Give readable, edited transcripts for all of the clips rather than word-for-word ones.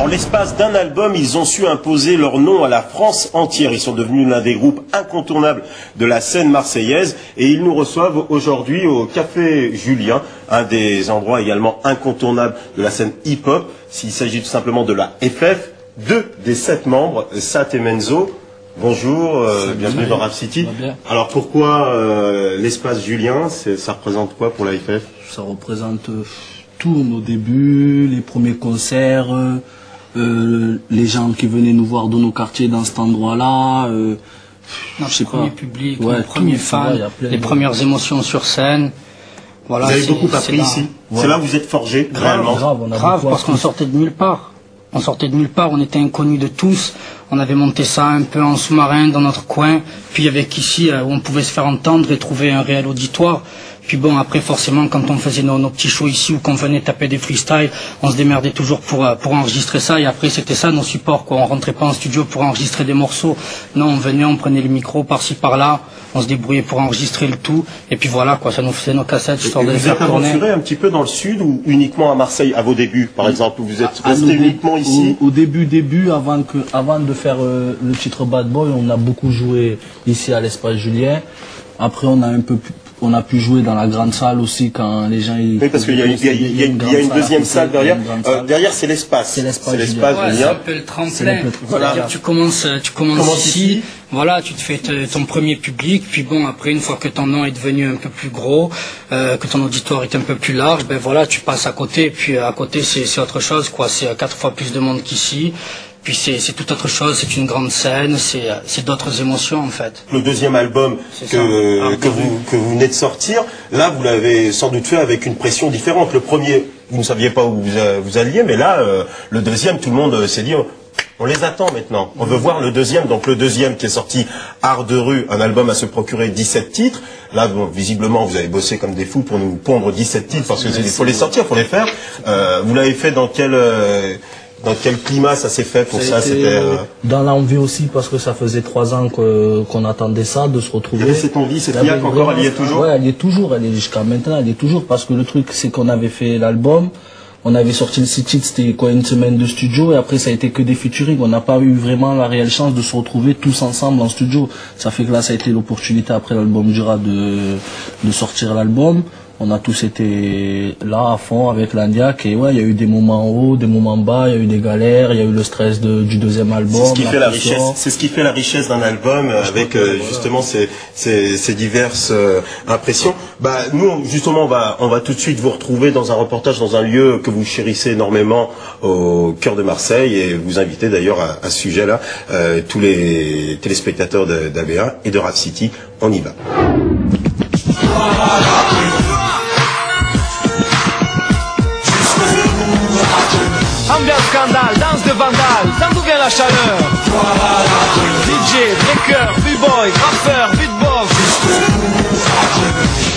En l'espace d'un album, ils ont su imposer leur nom à la France entière. Ils sont devenus l'un des groupes incontournables de la scène marseillaise et ils nous reçoivent aujourd'hui au Café Julien, un des endroits également incontournables de la scène hip-hop. S'il s'agit tout simplement de la FF, 2 des 7 membres, Sat et Menzo. Bonjour, bienvenue dans Rap City. Alors pourquoi l'espace Julien, ça représente quoi pour la FF? Ça représente tous nos débuts, les premiers concerts, les gens qui venaient nous voir dans nos quartiers dans cet endroit-là. Notre premier public, nos premiers fans, les premières émotions sur scène. Voilà, vous avez beaucoup appris ici. C'est là où vous êtes forgés, réellement. Grave, parce qu'on sortait de nulle part. On sortait de nulle part, on était inconnus de tous. On avait monté ça un peu en sous-marin dans notre coin. Puis avec ici, où on pouvait se faire entendre et trouver un réel auditoire. Puis bon, après forcément, quand on faisait nos petits shows ici ou qu'on venait taper des freestyles, on se démerdait toujours pour enregistrer ça. Et après, c'était ça nos supports, quoi. On rentrait pas en studio pour enregistrer des morceaux. Non, on venait, on prenait les micros par-ci par-là, on se débrouillait pour enregistrer le tout. Et puis voilà, quoi, ça nous faisait nos cassettes, histoire de les faire tourner. Vous êtes aventuré un petit peu dans le sud ou uniquement à Marseille, à vos débuts, par exemple, où vous êtes resté uniquement ici? Au début, avant de faire le titre Bad Boy, on a beaucoup joué ici à l'Espace Julien. Après, on a pu jouer dans la grande salle aussi quand les gens... Oui, parce qu'il y a une deuxième salle derrière. Derrière, c'est l'espace. C'est l'espace Julien. C'est un peu le tremplin. Voilà. Tu commences ici. Voilà, tu te fais ton premier public, puis bon, après, une fois que ton nom est devenu un peu plus gros, que ton auditoire est un peu plus large, ben voilà, tu passes à côté, puis à côté, c'est autre chose, quoi. C'est 4 fois plus de monde qu'ici. Puis c'est toute autre chose, c'est une grande scène, c'est d'autres émotions en fait. Le deuxième album que vous venez de sortir, là vous l'avez sans doute fait avec une pression différente. Le premier, vous ne saviez pas où vous alliez, mais là, le deuxième, tout le monde s'est dit, on les attend maintenant. On veut voir le deuxième. Donc le deuxième qui est sorti, Art de rue, un album à se procurer 17 titres. Là, bon, visiblement, vous avez bossé comme des fous pour nous pondre 17 titres, parce qu'il faut les sortir, il faut les faire. Vous l'avez fait dans quel climat ça s'est fait pour ça? C'était dans l'envie aussi, parce que ça faisait 3 ans qu'on attendait ça, de se retrouver. Il y avait cette envie, cette niaque encore, elle y est toujours? Ouais, elle y est toujours, elle est jusqu'à maintenant, elle est toujours, parce que le truc, c'est qu'on avait fait l'album, on avait sorti le 6 titres, c'était quoi, une semaine de studio, et après ça a été que des featuring. On n'a pas eu vraiment la réelle chance de se retrouver tous ensemble en studio. Ça fait que là, ça a été l'opportunité après l'album Dura de sortir l'album. On a tous été là à fond avec l'Indiac et ouais, il y a eu des moments hauts, des moments bas, il y a eu des galères, il y a eu le stress du deuxième album. C'est ce qui fait la richesse. C'est ce qui fait la richesse d'un album avec justement ces diverses impressions. Bah nous justement on va tout de suite vous retrouver dans un reportage dans un lieu que vous chérissez énormément au cœur de Marseille et vous invitez d'ailleurs à ce sujet-là tous les téléspectateurs d'ABA et de Rap City. On y va. Ambiance scandale, danse de vandale, sans d'où vient la chaleur. DJ, breaker, b-boy, rappeur, beatbox.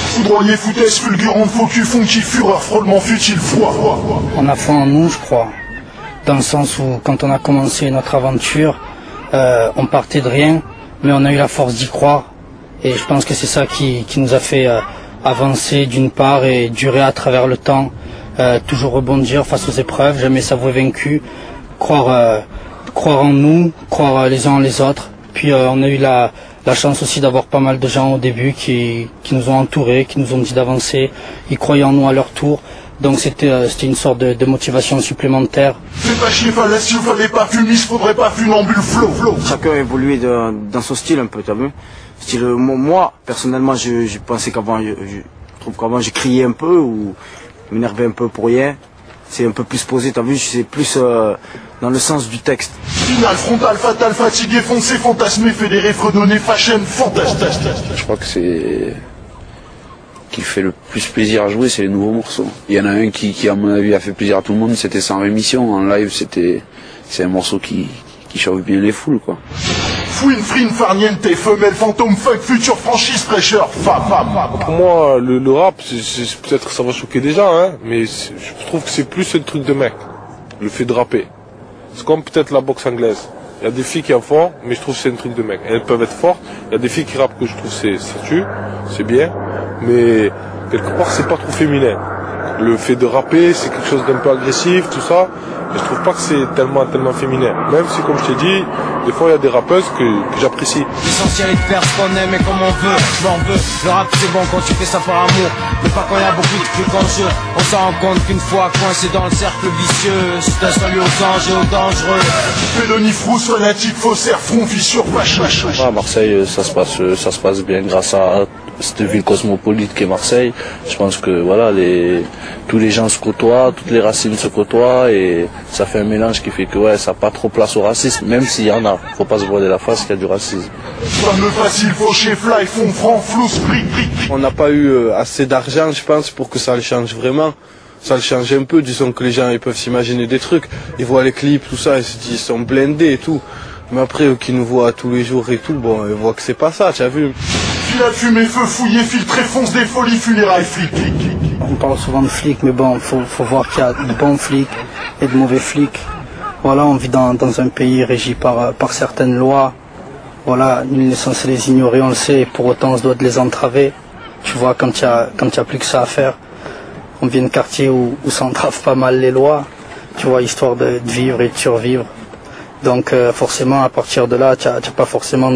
Foudroyé, foutaise, fulgurant, focus, funky, fureur, frôlement futile, froid. On a foi en nous, je crois. Dans le sens où, quand on a commencé notre aventure, on partait de rien, mais on a eu la force d'y croire. Et je pense que c'est ça qui nous a fait avancer d'une part et durer à travers le temps. Toujours rebondir face aux épreuves, jamais s'avouer vaincu, croire en nous, croire les uns en les autres. Puis on a eu la chance aussi d'avoir pas mal de gens au début qui nous ont entourés, qui nous ont dit d'avancer, ils croyaient en nous à leur tour. Donc c'était une sorte de motivation supplémentaire. Fais pas chier, fallait pas fumis, faudrait pas funambule flow. Chacun a évolué dans son style un peu, t'as vu? Style, moi, personnellement, je pensais qu'avant, je trouve qu'avant j'ai crié un peu ou m'énerver un peu pour rien. C'est un peu plus posé, t'as vu, c'est plus dans le sens du texte. Final, frontal, fatal, fatigué, foncé, fantasmé, fédéré, fredonné, fashion, fantastique. Je crois que c'est qui fait le plus plaisir à jouer, c'est les nouveaux morceaux. Il y en a un qui à mon avis a fait plaisir à tout le monde, c'était Sans Rémission. En live, c'est un morceau qui chauffe bien les foules, quoi. Fouine, frine, farniente, femelle, fantôme, fuck, future, franchise, fraîcheur, femme. Pour moi, le rap, peut-être que ça va choquer déjà, hein, mais je trouve que c'est plus un truc de mec, le fait de rapper. C'est comme peut-être la boxe anglaise. Il y a des filles qui en font, mais je trouve que c'est un truc de mec. Elles peuvent être fortes. Il y a des filles qui rappent que je trouve ça tue, c'est bien, mais quelque part c'est pas trop féminin. Le fait de rapper, c'est quelque chose d'un peu agressif, tout ça. Et je trouve pas que c'est tellement féminin. Même si, comme je t'ai dit, des fois il y a des rappeuses que j'apprécie. L'essentiel est de faire ce qu'on aime et comme on veut. Le rap c'est bon quand tu fais ça par amour, mais pas quand il y a beaucoup de trucs en jeu. On s'en rend compte qu'une fois coincé dans le cercle vicieux, c'est un salut aux anges et aux dangereux. Félonie, frousse, fanatique, faussaire, front, fissure, vache. À Marseille, ça se passe bien grâce à cette ville cosmopolite qu'est Marseille. Je pense que voilà, tous les gens se côtoient, toutes les racines se côtoient et ça fait un mélange qui fait que ouais, ça n'a pas trop place au racisme, même s'il y en a. Faut pas se voiler la face qu'il y a du racisme. Fameux facile, fauché, fly, fond, franc, flou, sprit. On n'a pas eu assez d'argent, je pense, pour que ça le change vraiment. Ça le change un peu, disons que les gens ils peuvent s'imaginer des trucs. Ils voient les clips, tout ça, ils se disent ils sont blindés et tout. Mais après, eux qui nous voient tous les jours et tout, bon, ils voient que c'est pas ça, tu as vu. Fil à fumer, feu fouillé, filtré, fonce des folies, funérailles, flic. On parle souvent de flics, mais bon, faut voir qu'il y a de bons flics et de mauvais flics. Voilà, on vit dans un pays régi par certaines lois. Voilà, nul n'est censé les ignorer, on le sait, et pour autant on se doit de les entraver. Tu vois, quand il y a plus que ça à faire. On vit un quartier où s'entravent pas mal les lois, tu vois, histoire de vivre et de survivre. Donc forcément, à partir de là, tu n'as pas forcément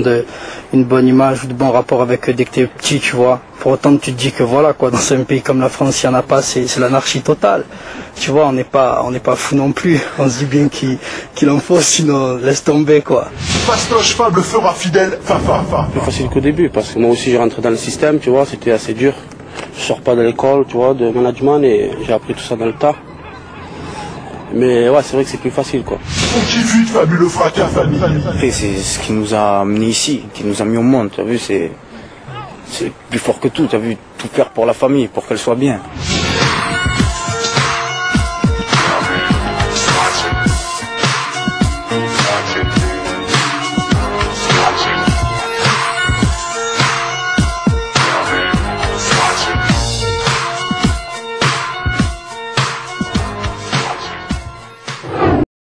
une bonne image ou de bon rapport avec eux dès que tu es petit, tu vois. Pour autant, tu te dis que voilà, quoi, dans un pays comme la France, il n'y en a pas, c'est l'anarchie totale. Tu vois, on n'est pas fou non plus. On se dit bien qu'il en faut, sinon laisse tomber, quoi. Fastoche, fable, fera fidèle, fa. Plus facile qu'au début, parce que moi aussi j'ai rentré dans le système, tu vois, c'était assez dur. Je sors pas de l'école, tu vois, de management et j'ai appris tout ça dans le tas. Mais ouais, c'est vrai que c'est plus facile, quoi. On kiffe vite, fabuleux fracas, famille. Après, c'est ce qui nous a amenés ici, qui nous a mis au monde, tu as vu, c'est plus fort que tout, tu as vu, tout faire pour la famille, pour qu'elle soit bien.